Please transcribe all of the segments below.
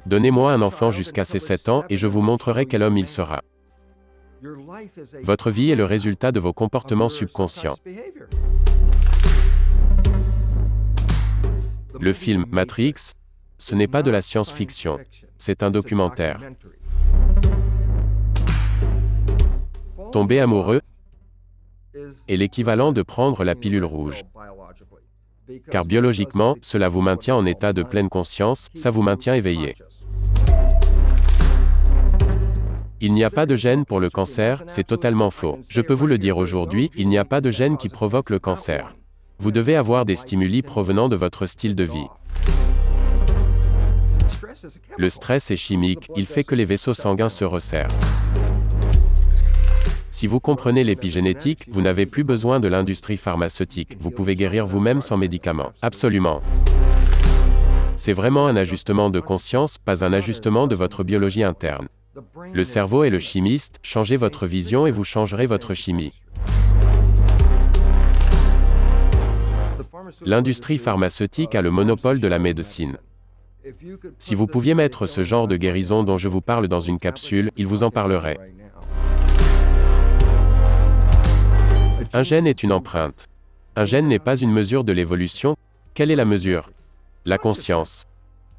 Donnez-moi un enfant jusqu'à ses 7 ans et je vous montrerai quel homme il sera. Votre vie est le résultat de vos comportements subconscients. Le film Matrix, ce n'est pas de la science-fiction, c'est un documentaire. Tomber amoureux est l'équivalent de prendre la pilule rouge. Car biologiquement, cela vous maintient en état de pleine conscience, ça vous maintient éveillé. Il n'y a pas de gène pour le cancer, c'est totalement faux. Je peux vous le dire aujourd'hui, il n'y a pas de gène qui provoque le cancer. Vous devez avoir des stimuli provenant de votre style de vie. Le stress est chimique, il fait que les vaisseaux sanguins se resserrent. Si vous comprenez l'épigénétique, vous n'avez plus besoin de l'industrie pharmaceutique, vous pouvez guérir vous-même sans médicaments. Absolument. C'est vraiment un ajustement de conscience, pas un ajustement de votre biologie interne. Le cerveau est le chimiste, changez votre vision et vous changerez votre chimie. L'industrie pharmaceutique a le monopole de la médecine. Si vous pouviez mettre ce genre de guérison dont je vous parle dans une capsule, il vous en parlerait. Un gène est une empreinte. Un gène n'est pas une mesure de l'évolution. Quelle est la mesure? La conscience.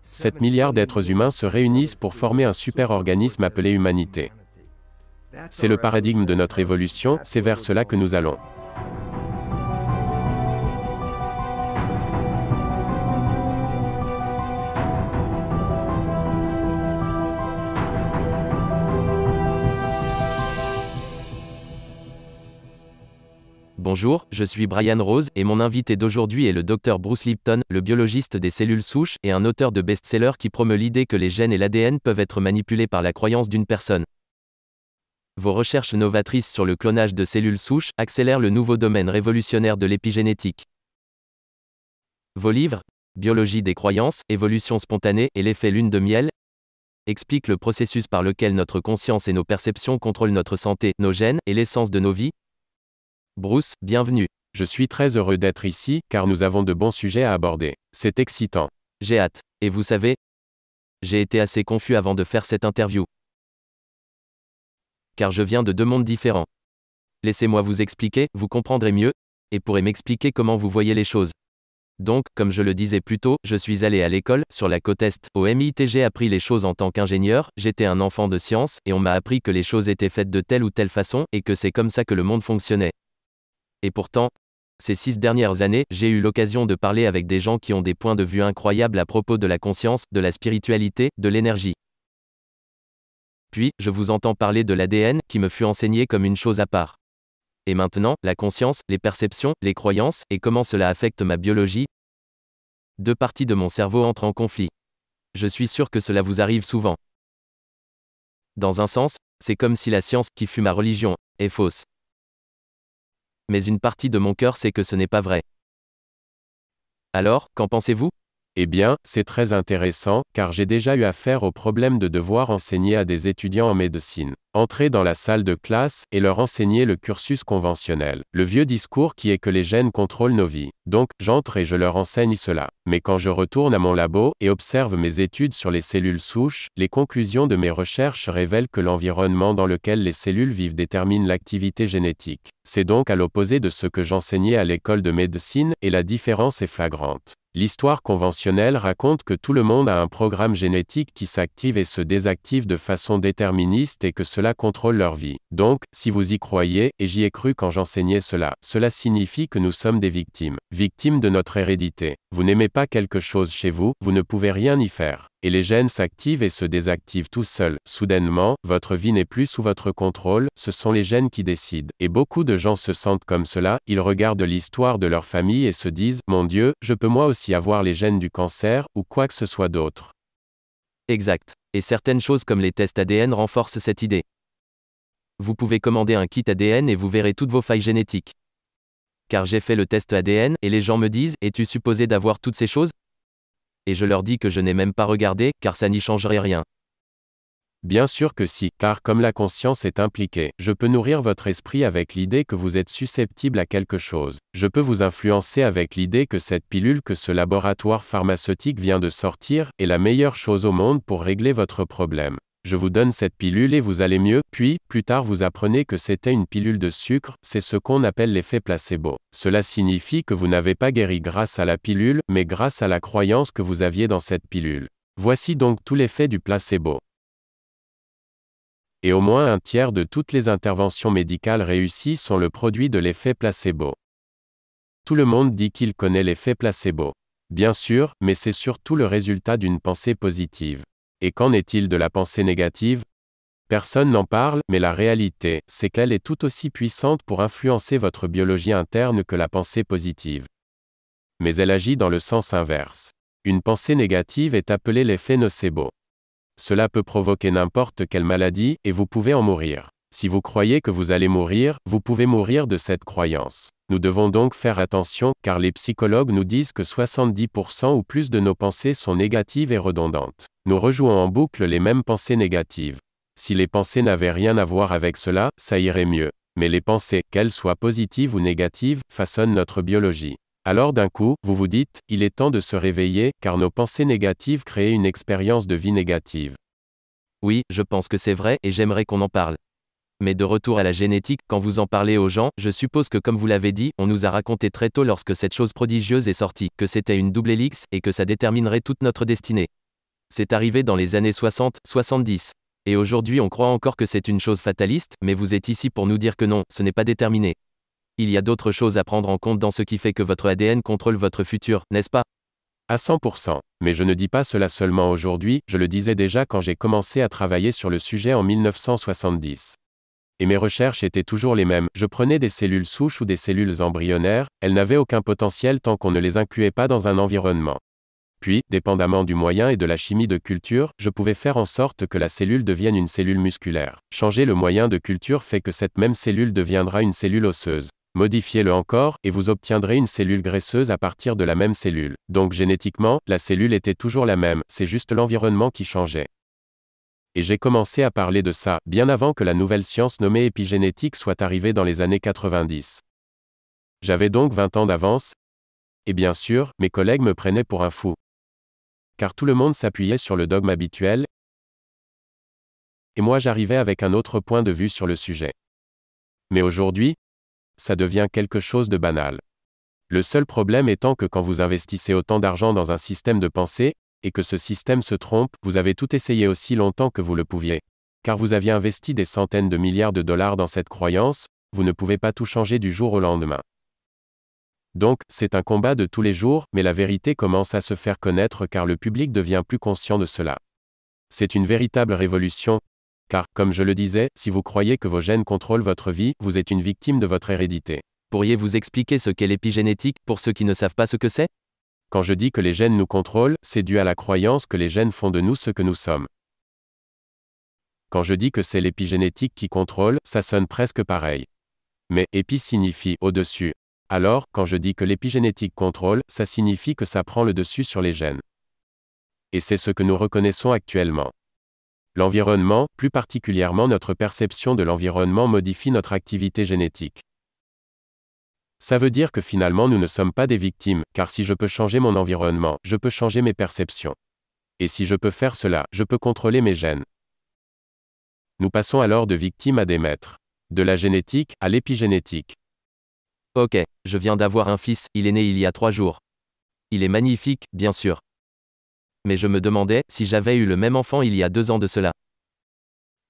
7 milliards d'êtres humains se réunissent pour former un super-organisme appelé humanité. C'est le paradigme de notre évolution, c'est vers cela que nous allons. Bonjour, je suis Brian Rose et mon invité d'aujourd'hui est le Dr Bruce Lipton, le biologiste des cellules souches et un auteur de best-seller qui promeut l'idée que les gènes et l'ADN peuvent être manipulés par la croyance d'une personne. Vos recherches novatrices sur le clonage de cellules souches accélèrent le nouveau domaine révolutionnaire de l'épigénétique. Vos livres, Biologie des croyances, Évolution spontanée et l'effet lune de miel, expliquent le processus par lequel notre conscience et nos perceptions contrôlent notre santé, nos gènes et l'essence de nos vies. Bruce, bienvenue. Je suis très heureux d'être ici, car nous avons de bons sujets à aborder. C'est excitant. J'ai hâte. Et vous savez, j'ai été assez confus avant de faire cette interview. Car je viens de deux mondes différents. Laissez-moi vous expliquer, vous comprendrez mieux, et pourrez m'expliquer comment vous voyez les choses. Donc, comme je le disais plus tôt, je suis allé à l'école, sur la côte Est, au MIT. J'ai appris les choses en tant qu'ingénieur, j'étais un enfant de science, et on m'a appris que les choses étaient faites de telle ou telle façon, et que c'est comme ça que le monde fonctionnait. Et pourtant, ces 6 dernières années, j'ai eu l'occasion de parler avec des gens qui ont des points de vue incroyables à propos de la conscience, de la spiritualité, de l'énergie. Puis, je vous entends parler de l'ADN, qui me fut enseigné comme une chose à part. Et maintenant, la conscience, les perceptions, les croyances, et comment cela affecte ma biologie. Deux parties de mon cerveau entrent en conflit. Je suis sûr que cela vous arrive souvent. Dans un sens, c'est comme si la science, qui fut ma religion, est fausse. Mais une partie de mon cœur sait que ce n'est pas vrai. Alors, qu'en pensez-vous? Eh bien, c'est très intéressant, car j'ai déjà eu affaire au problème de devoir enseigner à des étudiants en médecine. Entrer dans la salle de classe et leur enseigner le cursus conventionnel. Le vieux discours qui est que les gènes contrôlent nos vies. Donc, j'entre et je leur enseigne cela. Mais quand je retourne à mon labo et observe mes études sur les cellules souches, les conclusions de mes recherches révèlent que l'environnement dans lequel les cellules vivent détermine l'activité génétique. C'est donc à l'opposé de ce que j'enseignais à l'école de médecine, et la différence est flagrante. L'histoire conventionnelle raconte que tout le monde a un programme génétique qui s'active et se désactive de façon déterministe et que cela contrôle leur vie. Donc, si vous y croyez, et j'y ai cru quand j'enseignais cela, cela signifie que nous sommes des victimes. Victimes de notre hérédité. Vous n'aimez pas quelque chose chez vous, vous ne pouvez rien y faire. Et les gènes s'activent et se désactivent tout seuls. Soudainement, votre vie n'est plus sous votre contrôle, ce sont les gènes qui décident. Et beaucoup de gens se sentent comme cela, ils regardent l'histoire de leur famille et se disent, mon Dieu, je peux moi aussi avoir les gènes du cancer, ou quoi que ce soit d'autre. Exact. Et certaines choses comme les tests ADN renforcent cette idée. Vous pouvez commander un kit ADN et vous verrez toutes vos failles génétiques. Car j'ai fait le test ADN, et les gens me disent, es-tu supposé d'avoir toutes ces choses? Et je leur dis que je n'ai même pas regardé, car ça n'y changerait rien. Bien sûr que si, car comme la conscience est impliquée, je peux nourrir votre esprit avec l'idée que vous êtes susceptible à quelque chose. Je peux vous influencer avec l'idée que cette pilule que ce laboratoire pharmaceutique vient de sortir est la meilleure chose au monde pour régler votre problème. Je vous donne cette pilule et vous allez mieux, puis, plus tard vous apprenez que c'était une pilule de sucre, c'est ce qu'on appelle l'effet placebo. Cela signifie que vous n'avez pas guéri grâce à la pilule, mais grâce à la croyance que vous aviez dans cette pilule. Voici donc tout l'effet du placebo. Et au moins un tiers de toutes les interventions médicales réussies sont le produit de l'effet placebo. Tout le monde dit qu'il connaît l'effet placebo. Bien sûr, mais c'est surtout le résultat d'une pensée positive. Et qu'en est-il de la pensée négative? Personne n'en parle, mais la réalité, c'est qu'elle est tout aussi puissante pour influencer votre biologie interne que la pensée positive. Mais elle agit dans le sens inverse. Une pensée négative est appelée l'effet nocebo. Cela peut provoquer n'importe quelle maladie, et vous pouvez en mourir. Si vous croyez que vous allez mourir, vous pouvez mourir de cette croyance. Nous devons donc faire attention, car les psychologues nous disent que 70% ou plus de nos pensées sont négatives et redondantes. Nous rejouons en boucle les mêmes pensées négatives. Si les pensées n'avaient rien à voir avec cela, ça irait mieux. Mais les pensées, qu'elles soient positives ou négatives, façonnent notre biologie. Alors d'un coup, vous vous dites, il est temps de se réveiller, car nos pensées négatives créent une expérience de vie négative. Oui, je pense que c'est vrai et j'aimerais qu'on en parle. Mais de retour à la génétique, quand vous en parlez aux gens, je suppose que comme vous l'avez dit, on nous a raconté très tôt lorsque cette chose prodigieuse est sortie, que c'était une double hélice, et que ça déterminerait toute notre destinée. C'est arrivé dans les années 60-70. Et aujourd'hui on croit encore que c'est une chose fataliste, mais vous êtes ici pour nous dire que non, ce n'est pas déterminé. Il y a d'autres choses à prendre en compte dans ce qui fait que votre ADN contrôle votre futur, n'est-ce pas? À 100%. Mais je ne dis pas cela seulement aujourd'hui, je le disais déjà quand j'ai commencé à travailler sur le sujet en 1970. Et mes recherches étaient toujours les mêmes, je prenais des cellules souches ou des cellules embryonnaires, elles n'avaient aucun potentiel tant qu'on ne les incluait pas dans un environnement. Puis, dépendamment du moyen et de la chimie de culture, je pouvais faire en sorte que la cellule devienne une cellule musculaire. Changer le moyen de culture fait que cette même cellule deviendra une cellule osseuse. Modifiez-le encore, et vous obtiendrez une cellule graisseuse à partir de la même cellule. Donc génétiquement, la cellule était toujours la même, c'est juste l'environnement qui changeait. Et j'ai commencé à parler de ça, bien avant que la nouvelle science nommée épigénétique soit arrivée dans les années 90. J'avais donc 20 ans d'avance, et bien sûr, mes collègues me prenaient pour un fou. Car tout le monde s'appuyait sur le dogme habituel, et moi j'arrivais avec un autre point de vue sur le sujet. Mais aujourd'hui, ça devient quelque chose de banal. Le seul problème étant que quand vous investissez autant d'argent dans un système de pensée, et que ce système se trompe, vous avez tout essayé aussi longtemps que vous le pouviez. Car vous aviez investi des centaines de milliards de dollars dans cette croyance, vous ne pouvez pas tout changer du jour au lendemain. Donc, c'est un combat de tous les jours, mais la vérité commence à se faire connaître car le public devient plus conscient de cela. C'est une véritable révolution, car, comme je le disais, si vous croyez que vos gènes contrôlent votre vie, vous êtes une victime de votre hérédité. Pourriez-vous expliquer ce qu'est l'épigénétique, pour ceux qui ne savent pas ce que c'est? Quand je dis que les gènes nous contrôlent, c'est dû à la croyance que les gènes font de nous ce que nous sommes. Quand je dis que c'est l'épigénétique qui contrôle, ça sonne presque pareil. Mais épi signifie au-dessus. Alors, quand je dis que l'épigénétique contrôle, ça signifie que ça prend le dessus sur les gènes. Et c'est ce que nous reconnaissons actuellement. L'environnement, plus particulièrement notre perception de l'environnement modifie notre activité génétique. Ça veut dire que finalement nous ne sommes pas des victimes, car si je peux changer mon environnement, je peux changer mes perceptions. Et si je peux faire cela, je peux contrôler mes gènes. Nous passons alors de victimes à des maîtres. De la génétique à l'épigénétique. Ok, je viens d'avoir un fils, il est né il y a 3 jours. Il est magnifique, bien sûr. Mais je me demandais, si j'avais eu le même enfant il y a 2 ans de cela.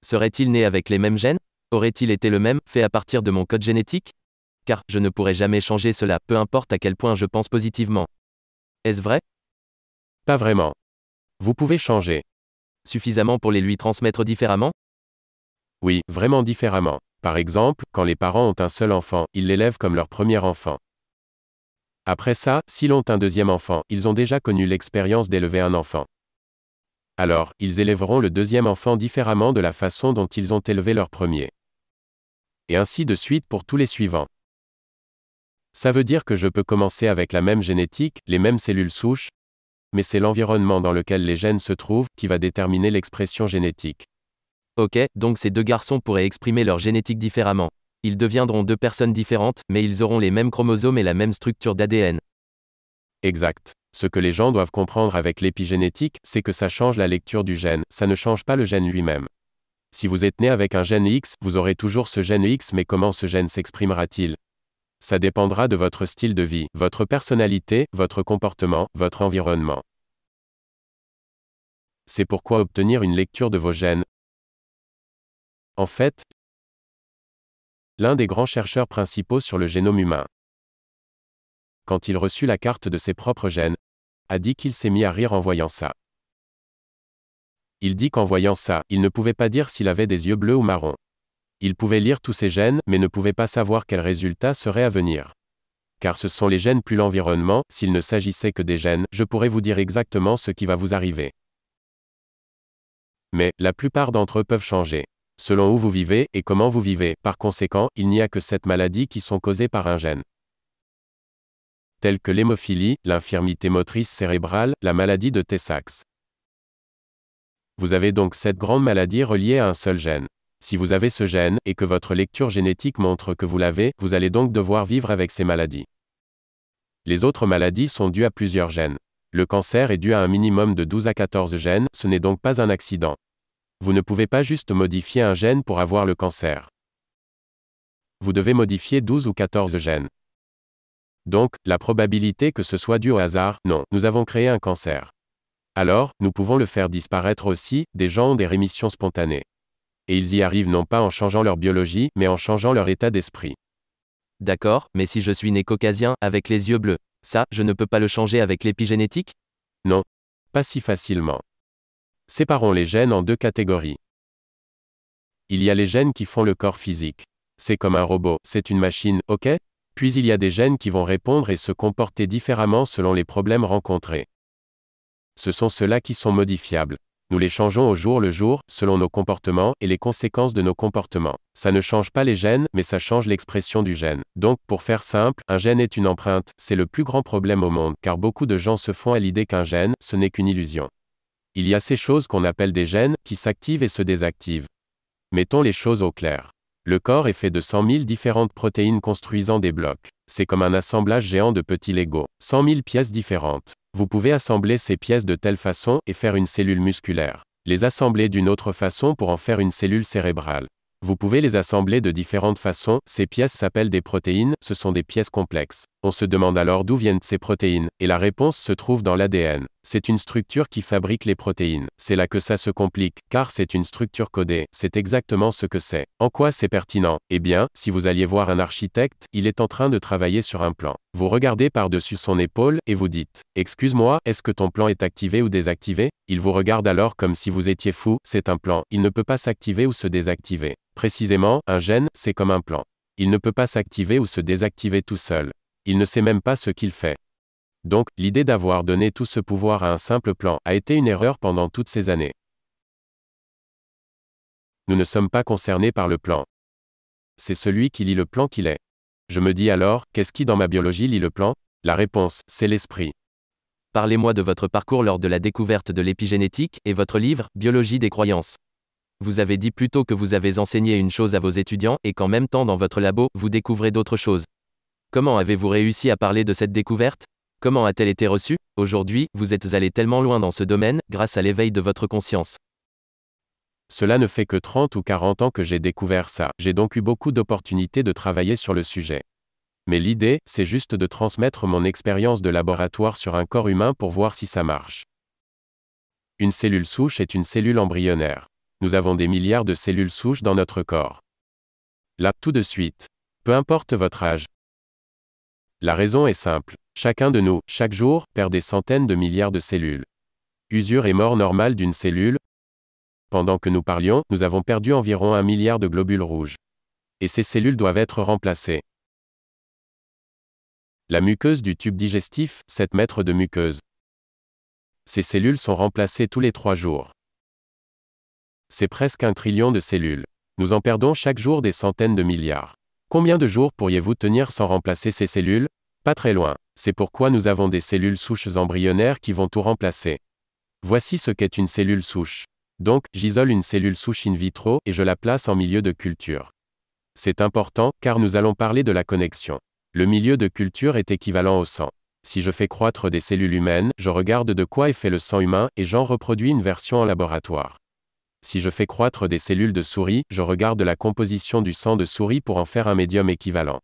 Serait-il né avec les mêmes gènes? Aurait-il été le même, fait à partir de mon code génétique? Car, je ne pourrais jamais changer cela, peu importe à quel point je pense positivement. Est-ce vrai? Pas vraiment. Vous pouvez changer. Suffisamment pour les lui transmettre différemment? Oui, vraiment différemment. Par exemple, quand les parents ont un seul enfant, ils l'élèvent comme leur premier enfant. Après ça, s'ils ont un deuxième enfant, ils ont déjà connu l'expérience d'élever un enfant. Alors, ils élèveront le deuxième enfant différemment de la façon dont ils ont élevé leur premier. Et ainsi de suite pour tous les suivants. Ça veut dire que je peux commencer avec la même génétique, les mêmes cellules souches, mais c'est l'environnement dans lequel les gènes se trouvent qui va déterminer l'expression génétique. Ok, donc ces deux garçons pourraient exprimer leur génétique différemment. Ils deviendront deux personnes différentes, mais ils auront les mêmes chromosomes et la même structure d'ADN. Exact. Ce que les gens doivent comprendre avec l'épigénétique, c'est que ça change la lecture du gène, ça ne change pas le gène lui-même. Si vous êtes né avec un gène X, vous aurez toujours ce gène X, mais comment ce gène s'exprimera-t-il? Ça dépendra de votre style de vie, votre personnalité, votre comportement, votre environnement. C'est pourquoi obtenir une lecture de vos gènes. En fait, l'un des grands chercheurs principaux sur le génome humain, quand il reçut la carte de ses propres gènes, a dit qu'il s'est mis à rire en voyant ça. Il dit qu'en voyant ça, il ne pouvait pas dire s'il avait des yeux bleus ou marrons. Il pouvait lire tous ses gènes, mais ne pouvait pas savoir quel résultat serait à venir. Car ce sont les gènes plus l'environnement, s'il ne s'agissait que des gènes, je pourrais vous dire exactement ce qui va vous arriver. Mais, la plupart d'entre eux peuvent changer. Selon où vous vivez, et comment vous vivez, par conséquent, il n'y a que 7 maladies qui sont causées par un gène. Telles que l'hémophilie, l'infirmité motrice cérébrale, la maladie de Tay-Sachs. Vous avez donc 7 grandes maladies reliées à un seul gène. Si vous avez ce gène, et que votre lecture génétique montre que vous l'avez, vous allez donc devoir vivre avec ces maladies. Les autres maladies sont dues à plusieurs gènes. Le cancer est dû à un minimum de 12 à 14 gènes, ce n'est donc pas un accident. Vous ne pouvez pas juste modifier un gène pour avoir le cancer. Vous devez modifier 12 ou 14 gènes. Donc, la probabilité que ce soit dû au hasard, non, nous avons créé un cancer. Alors, nous pouvons le faire disparaître aussi, des gens ont des rémissions spontanées. Et ils y arrivent non pas en changeant leur biologie, mais en changeant leur état d'esprit. D'accord, mais si je suis né caucasien, avec les yeux bleus, ça, je ne peux pas le changer avec l'épigénétique? Non. Pas si facilement. Séparons les gènes en deux catégories. Il y a les gènes qui font le corps physique. C'est comme un robot, c'est une machine, ok? Puis il y a des gènes qui vont répondre et se comporter différemment selon les problèmes rencontrés. Ce sont ceux-là qui sont modifiables. Nous les changeons au jour le jour, selon nos comportements et les conséquences de nos comportements. Ça ne change pas les gènes, mais ça change l'expression du gène. Donc, pour faire simple, un gène est une empreinte, c'est le plus grand problème au monde, car beaucoup de gens se font à l'idée qu'un gène, ce n'est qu'une illusion. Il y a ces choses qu'on appelle des gènes, qui s'activent et se désactivent. Mettons les choses au clair. Le corps est fait de 100 000 différentes protéines construisant des blocs. C'est comme un assemblage géant de petits Lego. 100 000 pièces différentes. Vous pouvez assembler ces pièces de telle façon et faire une cellule musculaire. Les assembler d'une autre façon pour en faire une cellule cérébrale. Vous pouvez les assembler de différentes façons, ces pièces s'appellent des protéines, ce sont des pièces complexes. On se demande alors d'où viennent ces protéines, et la réponse se trouve dans l'ADN. C'est une structure qui fabrique les protéines. C'est là que ça se complique, car c'est une structure codée, c'est exactement ce que c'est. En quoi c'est pertinent? Eh bien, si vous alliez voir un architecte, il est en train de travailler sur un plan. Vous regardez par-dessus son épaule, et vous dites, « Excuse-moi, est-ce que ton plan est activé ou désactivé ?» Il vous regarde alors comme si vous étiez fou, c'est un plan, il ne peut pas s'activer ou se désactiver. Précisément, un gène, c'est comme un plan. Il ne peut pas s'activer ou se désactiver tout seul. Il ne sait même pas ce qu'il fait. Donc, l'idée d'avoir donné tout ce pouvoir à un simple plan a été une erreur pendant toutes ces années. Nous ne sommes pas concernés par le plan. C'est celui qui lit le plan qui l'est. Je me dis alors, qu'est-ce qui dans ma biologie lit le plan? La réponse, c'est l'esprit. Parlez-moi de votre parcours lors de la découverte de l'épigénétique et votre livre, Biologie des croyances. Vous avez dit plus tôt que vous avez enseigné une chose à vos étudiants et qu'en même temps dans votre labo, vous découvrez d'autres choses. Comment avez-vous réussi à parler de cette découverte? Comment a-t-elle été reçue? Aujourd'hui, vous êtes allé tellement loin dans ce domaine, grâce à l'éveil de votre conscience. Cela ne fait que 30 ou 40 ans que j'ai découvert ça, j'ai donc eu beaucoup d'opportunités de travailler sur le sujet. Mais l'idée, c'est juste de transmettre mon expérience de laboratoire sur un corps humain pour voir si ça marche. Une cellule souche est une cellule embryonnaire. Nous avons des milliards de cellules souches dans notre corps. Là, tout de suite. Peu importe votre âge. La raison est simple. Chacun de nous, chaque jour, perd des centaines de milliards de cellules. Usure et mort normale d'une cellule. Pendant que nous parlions, nous avons perdu environ 1 milliard de globules rouges. Et ces cellules doivent être remplacées. La muqueuse du tube digestif, 7 mètres de muqueuse. Ces cellules sont remplacées tous les 3 jours. C'est presque 1 trillion de cellules. Nous en perdons chaque jour des centaines de milliards. Combien de jours pourriez-vous tenir sans remplacer ces cellules? Pas très loin. C'est pourquoi nous avons des cellules souches embryonnaires qui vont tout remplacer. Voici ce qu'est une cellule souche. Donc, j'isole une cellule souche in vitro et je la place en milieu de culture. C'est important, car nous allons parler de la connexion. Le milieu de culture est équivalent au sang. Si je fais croître des cellules humaines, je regarde de quoi est fait le sang humain et j'en reproduis une version en laboratoire. Si je fais croître des cellules de souris, je regarde la composition du sang de souris pour en faire un médium équivalent.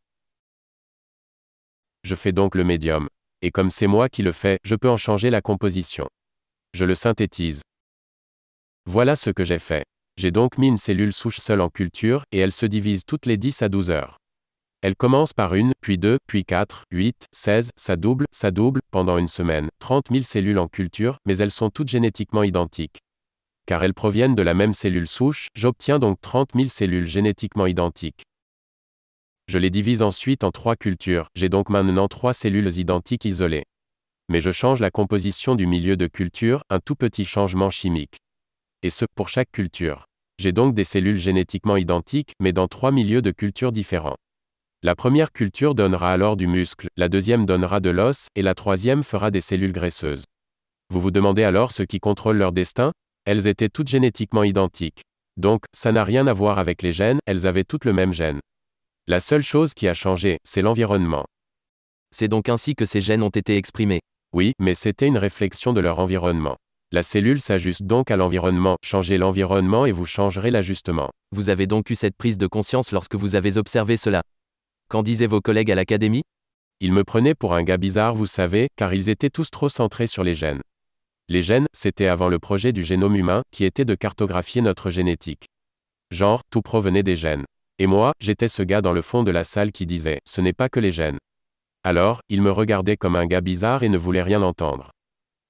Je fais donc le médium. Et comme c'est moi qui le fais, je peux en changer la composition. Je le synthétise. Voilà ce que j'ai fait. J'ai donc mis une cellule souche seule en culture, et elle se divise toutes les 10 à 12 heures. Elle commence par 1, puis 2, puis 4, 8, 16, ça double, pendant une semaine, 30 000 cellules en culture, mais elles sont toutes génétiquement identiques. Car elles proviennent de la même cellule souche, j'obtiens donc 30 000 cellules génétiquement identiques. Je les divise ensuite en 3 cultures, j'ai donc maintenant 3 cellules identiques isolées. Mais je change la composition du milieu de culture, un tout petit changement chimique. Et ce, pour chaque culture. J'ai donc des cellules génétiquement identiques, mais dans 3 milieux de culture différents. La première culture donnera alors du muscle, la deuxième donnera de l'os, et la troisième fera des cellules graisseuses. Vous vous demandez alors ce qui contrôle leur destin? Elles étaient toutes génétiquement identiques. Donc, ça n'a rien à voir avec les gènes, elles avaient toutes le même gène. La seule chose qui a changé, c'est l'environnement. C'est donc ainsi que ces gènes ont été exprimés. Oui, mais c'était une réflexion de leur environnement. La cellule s'ajuste donc à l'environnement, changez l'environnement et vous changerez l'ajustement. Vous avez donc eu cette prise de conscience lorsque vous avez observé cela. Qu'en disaient vos collègues à l'académie? Ils me prenaient pour un gars bizarre, vous savez, car ils étaient tous trop centrés sur les gènes. Les gènes, c'était avant le projet du génome humain, qui était de cartographier notre génétique. Genre, tout provenait des gènes. Et moi, j'étais ce gars dans le fond de la salle qui disait, ce n'est pas que les gènes. Alors, ils me regardaient comme un gars bizarre et ne voulaient rien entendre.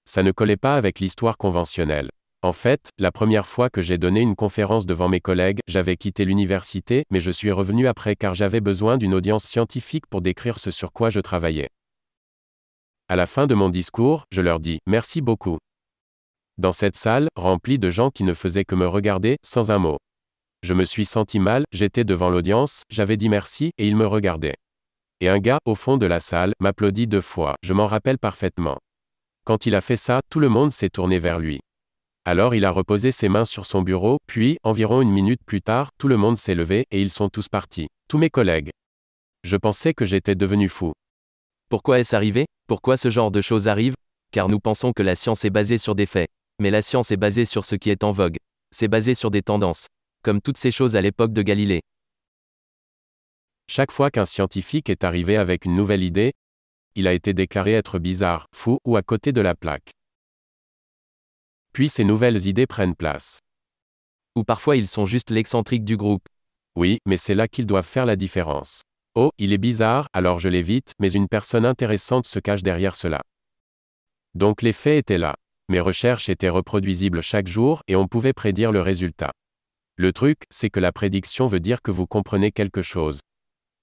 Ça ne collait pas avec l'histoire conventionnelle. En fait, la première fois que j'ai donné une conférence devant mes collègues, j'avais quitté l'université, mais je suis revenu après car j'avais besoin d'une audience scientifique pour décrire ce sur quoi je travaillais. À la fin de mon discours, je leur dis, merci beaucoup. Dans cette salle, remplie de gens qui ne faisaient que me regarder, sans un mot. Je me suis senti mal, j'étais devant l'audience, j'avais dit merci, et ils me regardaient. Et un gars, au fond de la salle, m'applaudit 2 fois, je m'en rappelle parfaitement. Quand il a fait ça, tout le monde s'est tourné vers lui. Alors il a reposé ses mains sur son bureau, puis, environ 1 minute plus tard, tout le monde s'est levé, et ils sont tous partis. Tous mes collègues. Je pensais que j'étais devenu fou. Pourquoi est-ce arrivé? Pourquoi ce genre de choses arrive? Car nous pensons que la science est basée sur des faits. Mais la science est basée sur ce qui est en vogue. C'est basé sur des tendances. Comme toutes ces choses à l'époque de Galilée. Chaque fois qu'un scientifique est arrivé avec une nouvelle idée, il a été déclaré être bizarre, fou, ou à côté de la plaque. Puis ces nouvelles idées prennent place. Ou parfois ils sont juste l'excentrique du groupe. Oui, mais c'est là qu'ils doivent faire la différence. Oh, il est bizarre, alors je l'évite, mais une personne intéressante se cache derrière cela. Donc les faits étaient là. Mes recherches étaient reproduisibles chaque jour, et on pouvait prédire le résultat. Le truc, c'est que la prédiction veut dire que vous comprenez quelque chose.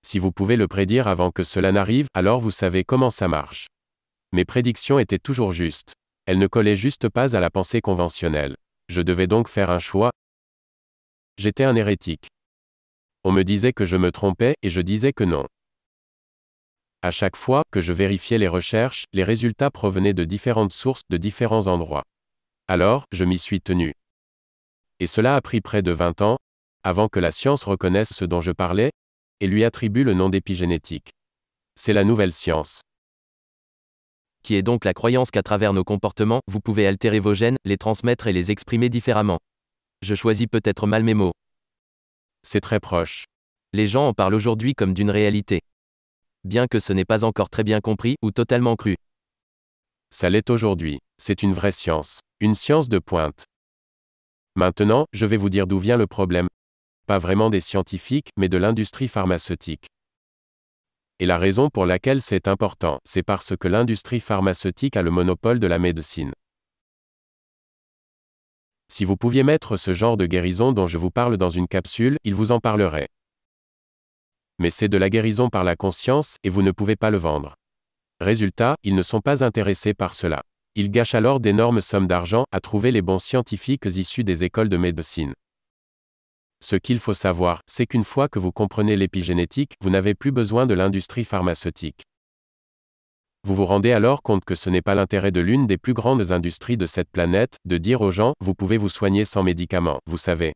Si vous pouvez le prédire avant que cela n'arrive, alors vous savez comment ça marche. Mes prédictions étaient toujours justes. Elles ne collaient juste pas à la pensée conventionnelle. Je devais donc faire un choix. J'étais un hérétique. On me disait que je me trompais, et je disais que non. À chaque fois que je vérifiais les recherches, les résultats provenaient de différentes sources, de différents endroits. Alors, je m'y suis tenu. Et cela a pris près de 20 ans, avant que la science reconnaisse ce dont je parlais, et lui attribue le nom d'épigénétique. C'est la nouvelle science. Qui est donc la croyance qu'à travers nos comportements, vous pouvez altérer vos gènes, les transmettre et les exprimer différemment. Je choisis peut-être mal mes mots. C'est très proche. Les gens en parlent aujourd'hui comme d'une réalité. Bien que ce n'est pas encore très bien compris, ou totalement cru. Ça l'est aujourd'hui. C'est une vraie science. Une science de pointe. Maintenant, je vais vous dire d'où vient le problème. Pas vraiment des scientifiques, mais de l'industrie pharmaceutique. Et la raison pour laquelle c'est important, c'est parce que l'industrie pharmaceutique a le monopole de la médecine. Si vous pouviez mettre ce genre de guérison dont je vous parle dans une capsule, il vous en parlerait. Mais c'est de la guérison par la conscience, et vous ne pouvez pas le vendre. Résultat, ils ne sont pas intéressés par cela. Ils gâchent alors d'énormes sommes d'argent à trouver les bons scientifiques issus des écoles de médecine. Ce qu'il faut savoir, c'est qu'une fois que vous comprenez l'épigénétique, vous n'avez plus besoin de l'industrie pharmaceutique. Vous vous rendez alors compte que ce n'est pas l'intérêt de l'une des plus grandes industries de cette planète, de dire aux gens, vous pouvez vous soigner sans médicaments. Vous savez.